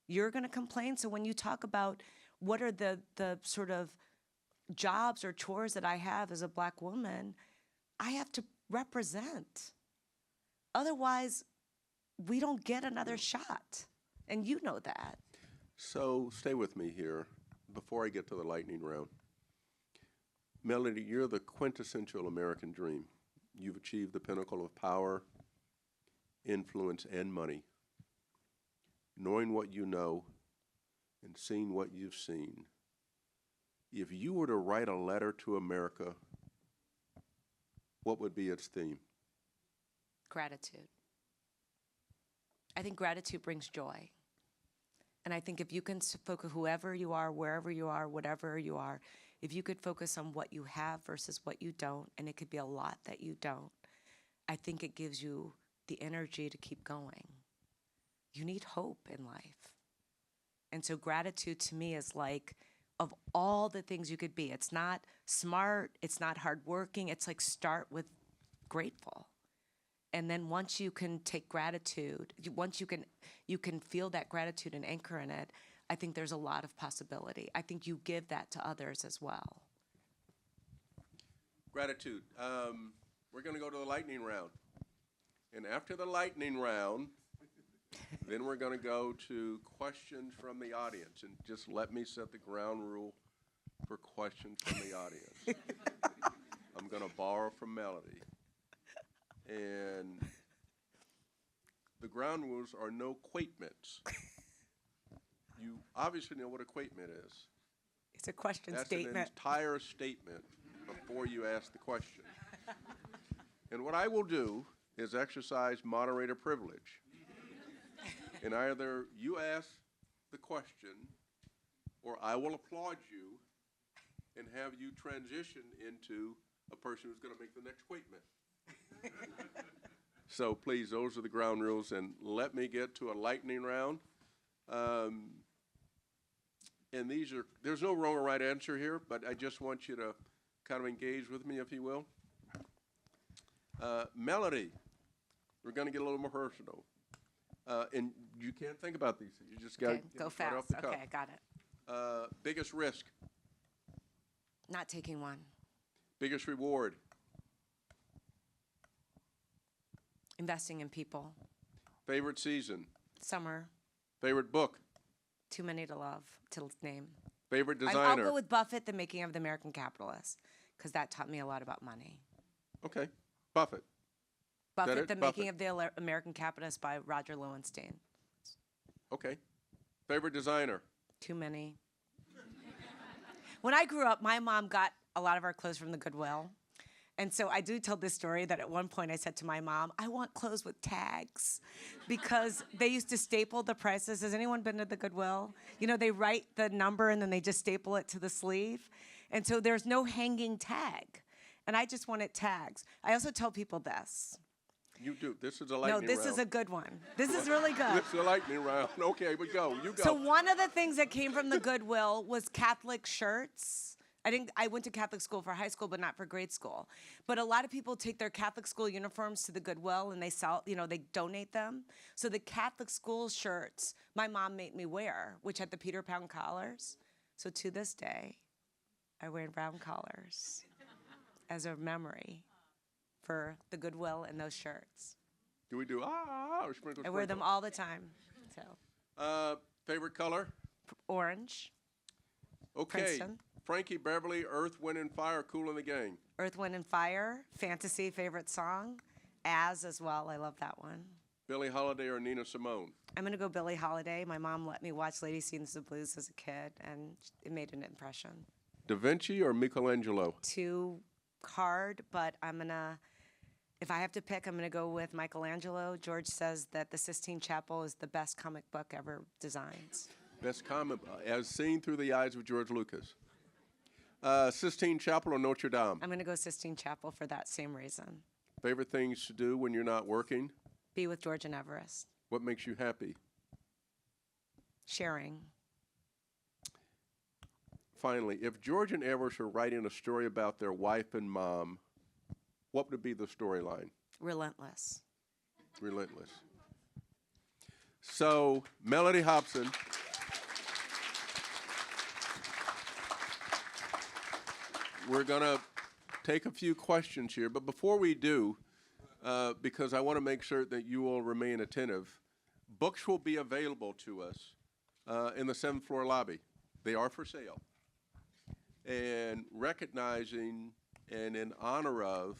You're going to complain? So when you talk about what are the sort of jobs or chores that I have as a Black woman, I have to represent. Otherwise, we don't get another shot. And you know that. So stay with me here before I get to the lightning round. Mellody, you're the quintessential American dream. You've achieved the pinnacle of power, influence, and money. Knowing what you know and seeing what you've seen, if you were to write a letter to America, what would be its theme? Gratitude. I think gratitude brings joy. And I think if you can focus, whoever you are, wherever you are, whatever you are, if you could focus on what you have versus what you don't, and it could be a lot that you don't, I think it gives you the energy to keep going. You need hope in life. And so gratitude to me is like, of all the things you could be, it's not smart, it's not hardworking, it's like start with grateful. And then once you can take gratitude, once you can feel that gratitude and anchor in it, I think there's a lot of possibility. I think you give that to others as well. Gratitude. We're going to go to the lightning round. And after the lightning round, then we're going to go to questions from the audience. And just let me set the ground rule for questions from the audience. I'm going to borrow from Mellody. And the ground rules are no quatements. You obviously know what a quatement is. It's a question That's statement. an entire statement before you ask the question. And what I will do is exercise moderator privilege. And either you ask the question, or I will applaud you and have you transition into a person who's going to make the next quatement. So please, those are the ground rules, and let me get to a lightning round. And there's no wrong or right answer here, but I just want you to kind of engage with me, if you will. Mellody, we're going to get a little more personal. And you can't think about these things. You just got to go right fast. off the cuff. Okay, got it. Biggest risk, Not taking one. biggest reward, Investing in people. favorite season, Summer. favorite book, Too many to love to name. favorite I'll designer. go with Buffett, The Making of the American Capitalist, because that taught me a lot about money. Okay, Buffett. Buffett, it? The Buffett. Making of the American Capitalist by Roger Lowenstein. Okay, favorite designer. Too many. When I grew up, my mom got a lot of our clothes from the Goodwill. And so I do tell this story that at one point I said to my mom, I want clothes with tags, because they used to staple the prices. Has anyone been to the Goodwill? You know, they write the number and then they just staple it to the sleeve. And so there's no hanging tag. And I just wanted tags. I also tell people this. You do. This is a lightning round. No, this is a good one. This is really good. This is a lightning round. Okay, but go. You go. So one of the things that came from the Goodwill was Catholic shirts. I went to Catholic school for high school, but not for grade school. But a lot of people take their Catholic school uniforms to the Goodwill and they sell, they donate them. So the Catholic school shirts my mom made me wear, which had the Peter Pan collars. So to this day, I wear brown collars as a memory for the Goodwill and those shirts. Do we do or sprinkle? I wear them all the time. So Favorite color? orange, Okay. Princeton. Frankie Beverly, Earth, Wind, and Fire, Kool and the Gang. Earth, Wind, and Fire, fantasy favorite song. As well, I love that one. Billie Holiday or Nina Simone? I'm gonna go Billie Holiday. My mom let me watch Lady Sings the Blues as a kid, and it made an impression. Da Vinci or Michelangelo? Too hard, but if I have to pick, I'm gonna go with Michelangelo. George says that the Sistine Chapel is the best comic book ever designed. Best comic, as seen through the eyes of George Lucas. Sistine Chapel or Notre Dame? I'm gonna go Sistine Chapel for that same reason. Favorite things to do when you're not working? Be with George and Everest. What makes you happy? Sharing. Finally, if George and Everest were writing a story about their wife and mom, what would be the storyline? Relentless. Relentless. So, Mellody Hobson. We're going to take a few questions here, but before we do, because I want to make sure that you all remain attentive, books will be available to us in the 7th floor lobby. They are for sale. And recognizing and in honor of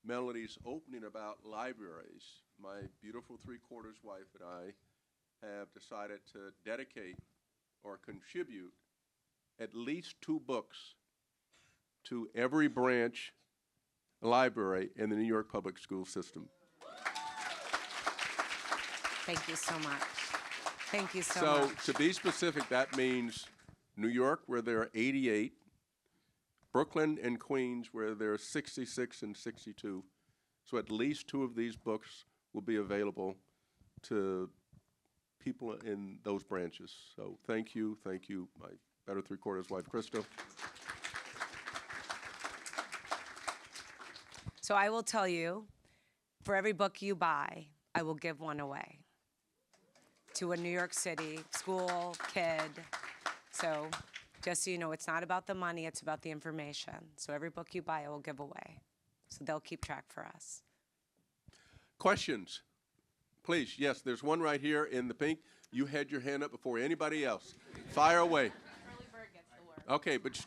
Mellody's opening about libraries, my beautiful three-quarters wife and I have decided to dedicate or contribute at least 2 books to every branch library in the New York public school system. Thank you so much. Thank you so So much. to be specific, that means New York, where there are 88, Brooklyn and Queens, where there are 66 and 62. So at least 2 of these books will be available to people in those branches. So thank you, my better three-quarters wife, Crystal. So I will tell you, for every book you buy, I will give one away to a New York City school kid. So just so you know, it's not about the money, it's about the information. So every book you buy, I will give away. So they'll keep track for us. Questions? Please, yes, there's one right here in the pink. You had your hand up before anybody else. Fire away. Early bird gets the worm. Okay, but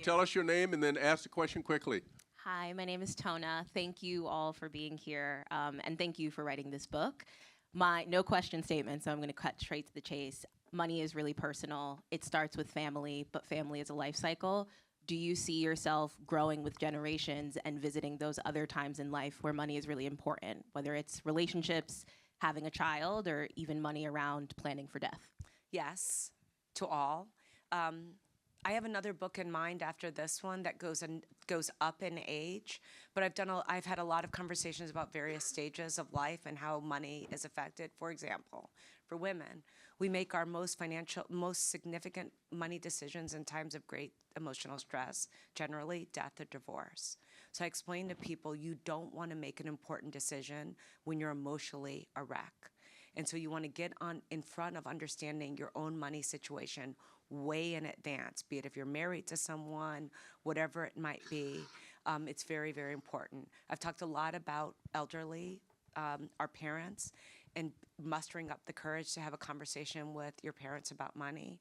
tell us your name and then ask the question quickly. Hi, my name is Tona. Thank you all for being here, and thank you for writing this book. My no question statement, so I'm going to cut straight to the chase. Money is really personal. It starts with family, but family is a life cycle. Do you see yourself growing with generations and visiting those other times in life where money is really important, whether it's relationships, having a child, or even money around planning for death? Yes, to all. I have another book in mind after this one that goes up in age, but I've had a lot of conversations about various stages of life and how money is affected. For example, for women, we make our most significant money decisions in times of great emotional stress, generally death or divorce. So I explain to people, you don't want to make an important decision when you're emotionally a wreck. And so you want to get in front of understanding your own money situation way in advance, be it if you're married to someone, whatever it might be. It's very, very important. I've talked a lot about elderly, our parents, and mustering up the courage to have a conversation with your parents about money.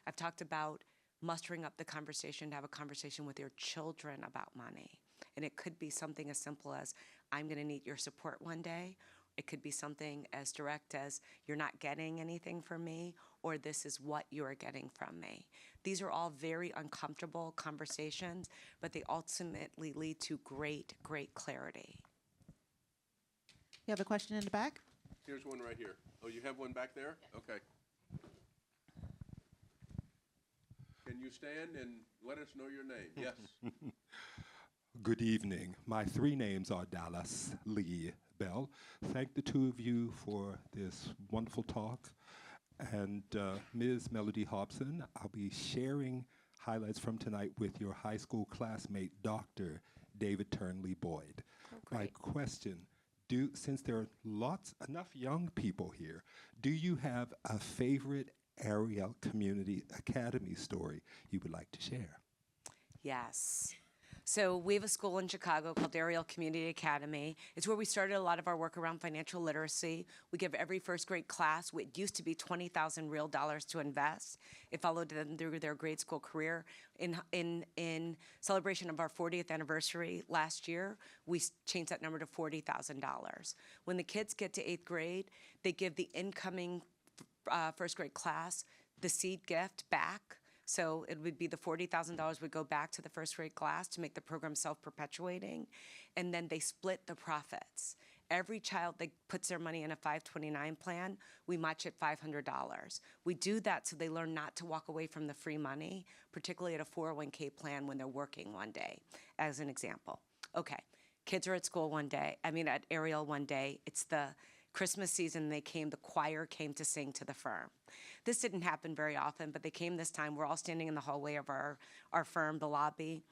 I've talked about mustering up the conversation to have a conversation with your children about money. And it could be something as simple as, I'm going to need your support one day. It could be something as direct as, you're not getting anything from me, or this is what you're getting from me. These are all very uncomfortable conversations, but they ultimately lead to great, great clarity. You have a question in the back? Here's one right here. Oh, you have one back there? Okay. Can you stand and let us know your name? Yes. Good evening. My three names are Dallas, Lee, Bell. Thank the two of you for this wonderful talk. And Ms. Mellody Hobson, I'll be sharing highlights from tonight with your high school classmate, Dr. David Turnley Boyd. My question, since there are enough young people here, do you have a favorite area community academy story you would like to share? Yes. So we have a school in Chicago called Ariel Community Academy. It's where we started a lot of our work around financial literacy. We give every first grade class, it used to be $20,000 real dollars to invest. It followed them through their grade school career. In celebration of our 40th anniversary last year, we changed that number to $40,000. When the kids get to 8th grade, they give the incoming first grade class the seed gift back. So it would be the $40,000 would go back to the first grade class to make the program self-perpetuating, and then they split the profits. Every child that puts their money in a 529 plan, we match it $500. We do that so they learn not to walk away from the free money, particularly at a 401k plan when they're working one day, as an example. Okay, kids are at school at Ariel one day. It's the Christmas season, the choir came to sing to the firm. This didn't happen very often, but they came this time. We're all standing in the hallway of our firm, the lobby,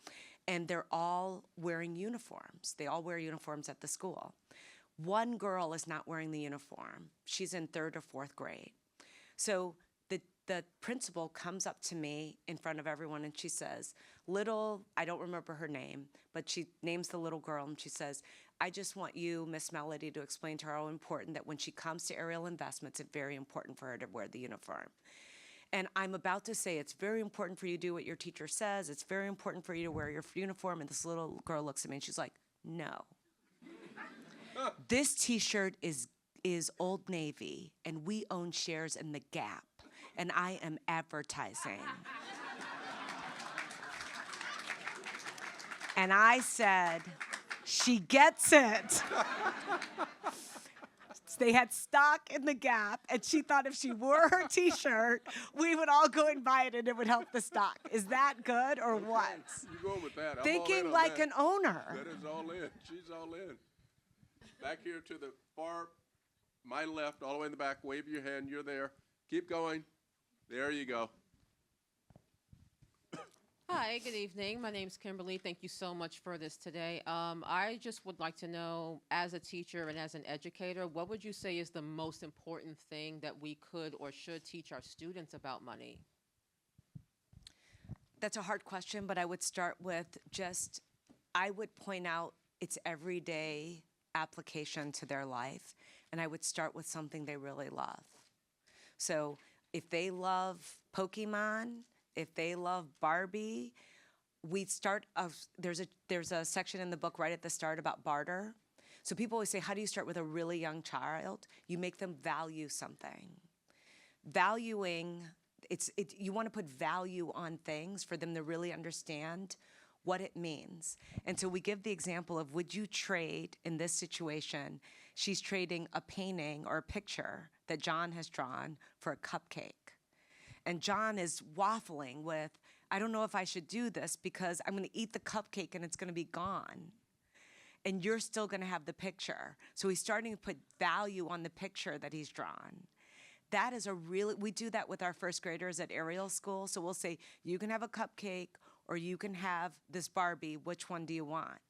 and they're all wearing uniforms. They all wear uniforms at the school. One girl is not wearing the uniform. She's in 3rd or 4th grade. So the principal comes up to me in front of everyone and she says, I don't remember her name, but she names the little girl and she says, I just want you, Miss Mellody, to explain to her how important that when she comes to Ariel Investments, it's very important for her to wear the uniform. And I'm about to say, it's very important for you to do what your teacher says. It's very important for you to wear your uniform. And this little girl looks at me and she's like, no. This T-shirt is Old Navy, and we own shares in the Gap, and I am advertising. And I said, she gets it. They had stock in the Gap, and she thought if she wore her T-shirt, we would all go and buy it, and it would help the stock. Is that good or what? You're going with that. I'm Thinking all in on like that. an owner. That is all in. She's all in. Back here to the far, my left, all the way in the back. Wave your hand. You're there. Keep going. There you go. Hi, good evening. My name's Kimberly. Thank you so much for this today. I just would like to know, as a teacher and as an educator, what would you say is the most important thing that we could or should teach our students about money? That's a hard question, but I would start with I would point out its everyday application to their life, and I would start with something they really love. So if they love Pokemon, if they love Barbie, there's a section in the book right at the start about barter. So people always say, how do you start with a really young child? You make them value something. Valuing, you want to put value on things for them to really understand what it means. And so we give the example of, would you trade in this situation? She's trading a painting or a picture that John has drawn for a cupcake. And John is waffling with, I don't know if I should do this because I'm going to eat the cupcake and it's going to be gone. And you're still going to have the picture. So he's starting to put value on the picture that he's drawn. That is we do that with our first graders at Ariel School. So we'll say, you can have a cupcake or you can have this Barbie. Which one do you want?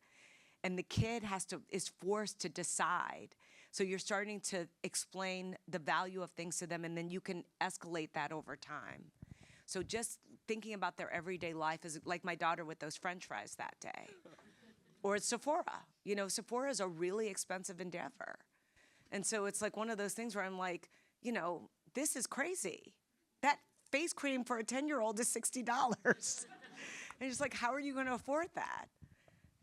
And the kid is forced to decide. So you're starting to explain the value of things to them, and then you can escalate that over time. So just thinking about their everyday life is like my daughter with those French fries that day. Or it's Sephora. You know, Sephora is a really expensive endeavor. And so it's like one of those things where I'm like, you know, this is crazy. That face cream for a 10-year-old is $60. And it's like, how are you going to afford that?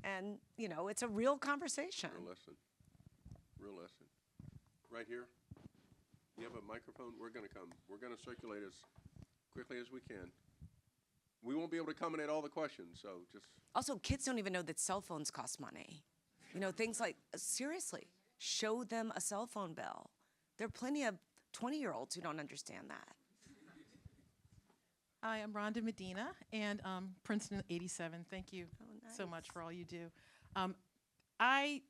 And, you know, it's a real conversation. Real lesson. Real lesson. Right here. You have a microphone? We're going to come. We're going to circulate as quickly as we can. We won't be able to accommodate all the questions, so just... Also, kids don't even know that cell phones cost money. You know, things like, seriously, show them a cell phone bill. There are plenty of 20-year-olds who don't understand that. Hi, I'm Rhonda Medina, and Princeton 87. Thank you so nice. much for all you do.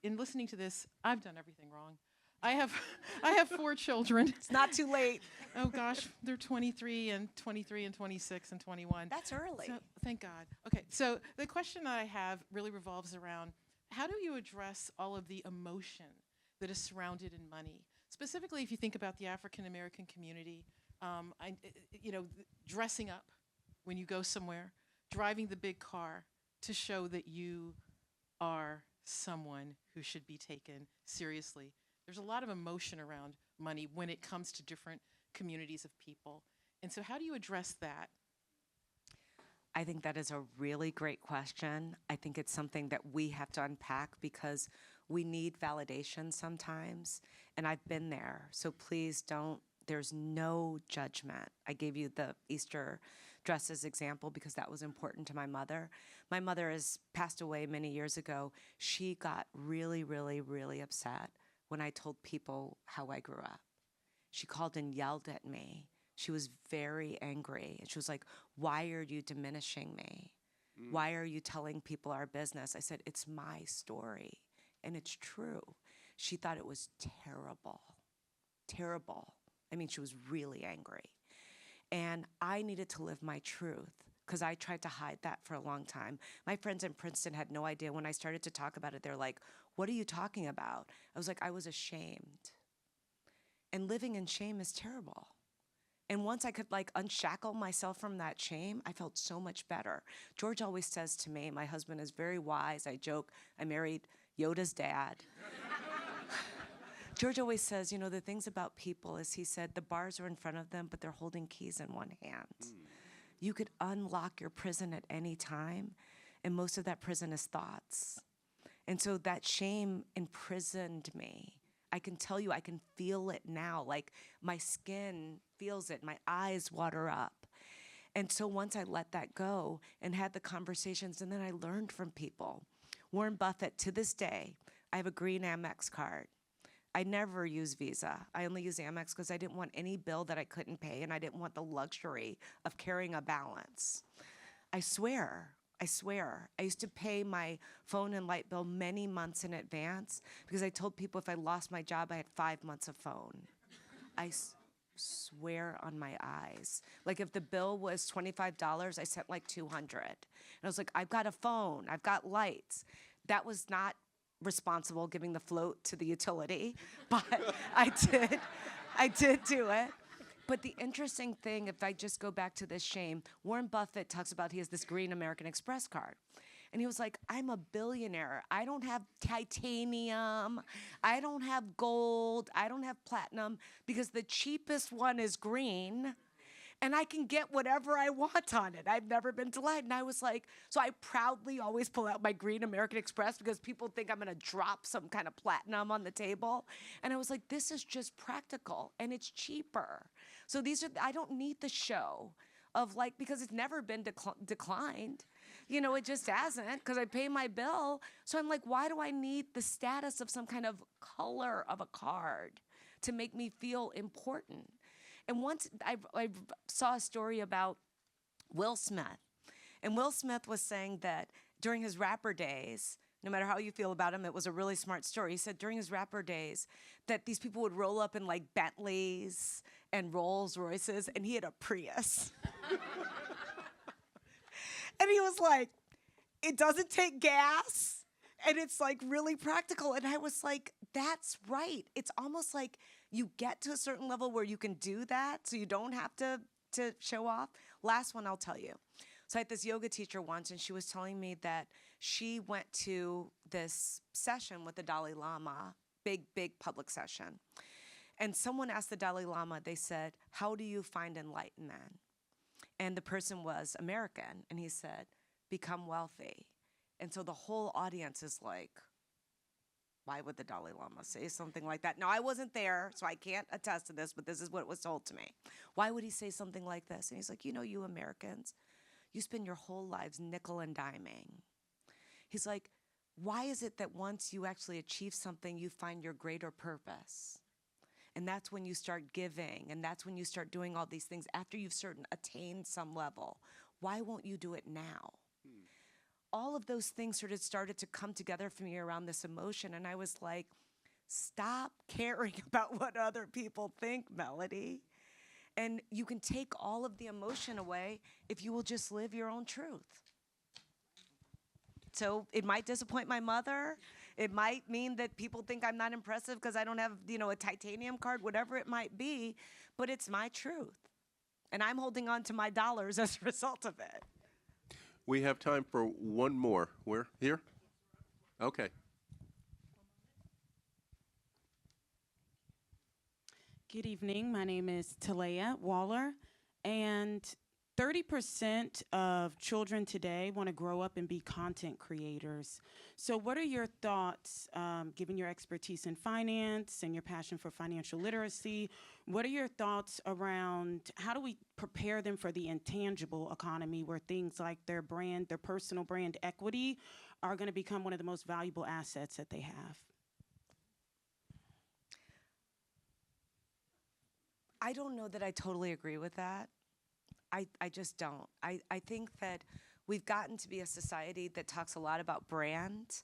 In listening to this, I've done everything wrong. I have 4 children. It's not too late. Oh gosh, they're 23 and 26 and 21. That's early. So, thank God. Okay, so the question I have really revolves around, how do you address all of the emotion that is surrounded in money? Specifically, if you think about the African American community, dressing up when you go somewhere, driving the big car to show that you are someone who should be taken seriously. There's a lot of emotion around money when it comes to different communities of people. And so how do you address that? I think that is a really great question. I think it's something that we have to unpack because we need validation sometimes. And I've been there. So please there's no judgment. I gave you the Easter dresses example because that was important to my mother. My mother has passed away many years ago. She got really, really, really upset when I told people how I grew up. She called and yelled at me. She was very angry. And she was like, why are you diminishing me? Why are you telling people our business? I said, it's my story. And it's true. She thought it was terrible. Terrible. I mean, she was really angry. And I needed to live my truth because I tried to hide that for a long time. My friends in Princeton had no idea. When I started to talk about it, they're like, what are you talking about? I was like, I was ashamed. And living in shame is terrible. And once I could unshackle myself from that shame, I felt so much better. George always says to me, my husband is very wise. I joke, I married Yoda's dad. George always says, you know, the things about people is he said, the bars are in front of them, but they're holding keys in one hand. You could unlock your prison at any time, and most of that prison is thoughts. And so that shame imprisoned me. I can tell you, I can feel it now. Like my skin feels it, my eyes water up. And so once I let that go and had the conversations, and then I learned from people. Warren Buffett, to this day, I have a green Amex card. I never use Visa. I only use Amex because I didn't want any bill that I couldn't pay, and I didn't want the luxury of carrying a balance. I swear. I used to pay my phone and light bill many months in advance because I told people if I lost my job, I had 5 months of phone. I swear on my eyes. Like if the bill was $25, I sent like 200 I was like, I've got a phone, I've got lights. That was not responsible, giving the float to the utility, but I did do it. But the interesting thing, if I just go back to this shame, Warren Buffett talks about he has this green American Express card. And he was like, I'm a billionaire. I don't have titanium. I don't have gold. I don't have platinum because the cheapest one is green and I can get whatever I want on it. I've never been denied. And I was like, so I proudly always pull out my green American Express because people think I'm gonna drop some kind of platinum on the table. And I was like, this is just practical and it's cheaper. So I don't need the show of like, because it's never been declined. You know, it just hasn't because I pay my bill. So I'm like, why do I need the status of some kind of color of a card to make me feel important? And once I saw a story about Will Smith. And Will Smith was saying that during his rapper days, no matter how you feel about him, it was a really smart story. He said during his rapper days that these people would roll up in like Bentleys and Rolls Royces, and he had a Prius. And he was like, it doesn't take gas, and it's like really practical. And I was like, that's right. It's almost like you get to a certain level where you can do that so you don't have to show off. Last one I'll tell you. So I had this yoga teacher once, and she was telling me that she went to this session with the Dalai Lama, big public session. And someone asked the Dalai Lama, they said, how do you find enlightenment? And the person was American, and he said, become wealthy. And so the whole audience is like, why would the Dalai Lama say something like that? Now, I wasn't there, so I can't attest to this, but this is what was told to me. Why would he say something like this? And he's like, you know, you Americans, you spend your whole lives nickel and diming. He's like, why is it that once you actually achieve something, you find your greater purpose? And that's when you start giving, and that's when you start doing all these things after you've attained some level. Why won't you do it now? All of those things sort of started to come together for me around this emotion, and I was like, stop caring about what other people think, Mellody. And you can take all of the emotion away if you will just live your own truth. So it might disappoint my mother. It might mean that people think I'm not impressive because I don't have, you know, a titanium card, whatever it might be, but it's my truth. And I'm holding on to my dollars as a result of it. We have time for one more. We're here? Okay. Good evening. My name is Talea Waller, and 30% of children today want to grow up and be content creators. So what are your thoughts, given your expertise in finance and your passion for financial literacy, what are your thoughts around how do we prepare them for the intangible economy where things like their brand, their personal brand equity are going to become one of the most valuable assets that they have? I don't know that I totally agree with that. I just don't. I think that we've gotten to be a society that talks a lot about brand.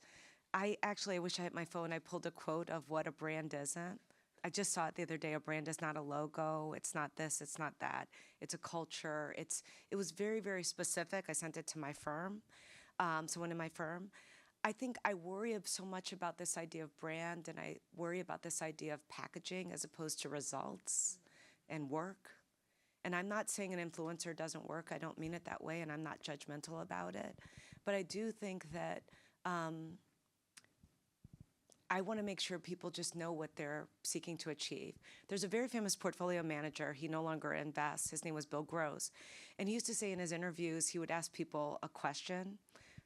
I wish I had my phone. I pulled a quote of what a brand isn't. I just saw it the other day. A brand is not a logo. It's not this. It's not that. It's a culture. It was very, very specific. I sent it to my firm, someone in my firm. I think I worry so much about this idea of brand, and I worry about this idea of packaging as opposed to results and work. And I'm not saying an influencer doesn't work. I don't mean it that way, and I'm not judgmental about it. But I do think that I want to make sure people just know what they're seeking to achieve. There's a very famous portfolio manager. He no longer invests. His name was Bill Gross. And he used to say in his interviews, he would ask people a question.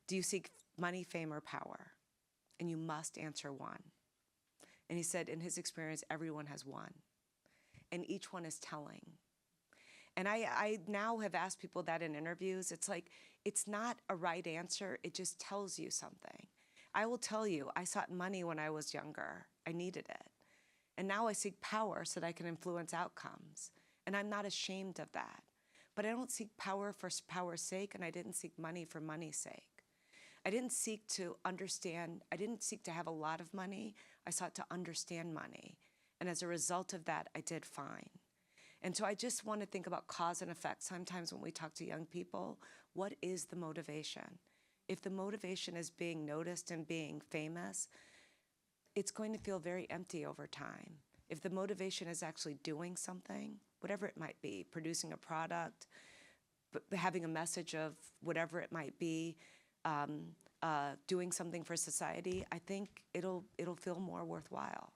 Do you seek money, fame, or power? And you must answer one. And he said, in his experience, everyone has one. And each one is telling. And I now have asked people that in interviews. It's like, it's not a right answer. It just tells you something. I will tell you, I sought money when I was younger. I needed it. And now I seek power so that I can influence outcomes. And I'm not ashamed of that. But I don't seek power for power's sake, and I didn't seek money for money's sake. I didn't seek to understand. I didn't seek to have a lot of money. I sought to understand money. And as a result of that, I did fine. And so I just want to think about cause and effect. Sometimes when we talk to young people, what is the motivation? If the motivation is being noticed and being famous, it's going to feel very empty over time. If the motivation is actually doing something, whatever it might be, producing a product, having a message of whatever it might be, doing something for society, I think it'll feel more worthwhile.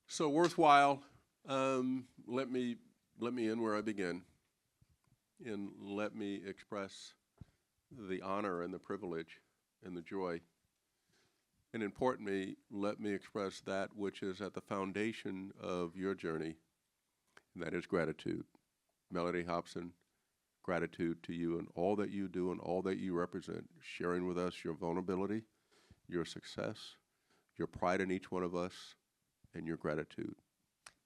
So worthwhile. Let me end where I begin, and let me express the honor and the privilege and the joy. And importantly, let me express that which is at the foundation of your journey, and that is gratitude. Mellody Hobson, gratitude to you and all that you do and all that you represent, sharing with us your vulnerability, your success, your pride in each one of us, and your gratitude.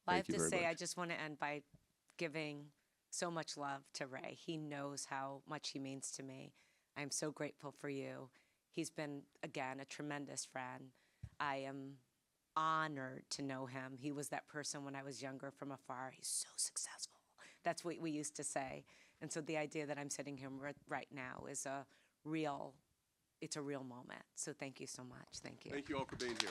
Well, I have Thank you to very say, much. I just want to end by giving so much love to Ray. He knows how much he means to me. I'm so grateful for you. He's been, again, a tremendous friend. I am honored to know him. He was that person when I was younger from afar. He's so successful. That's what we used to say. And so the idea that I'm sitting here right now is it's a real moment. So thank you so much. Thank you. Thank you all for being here.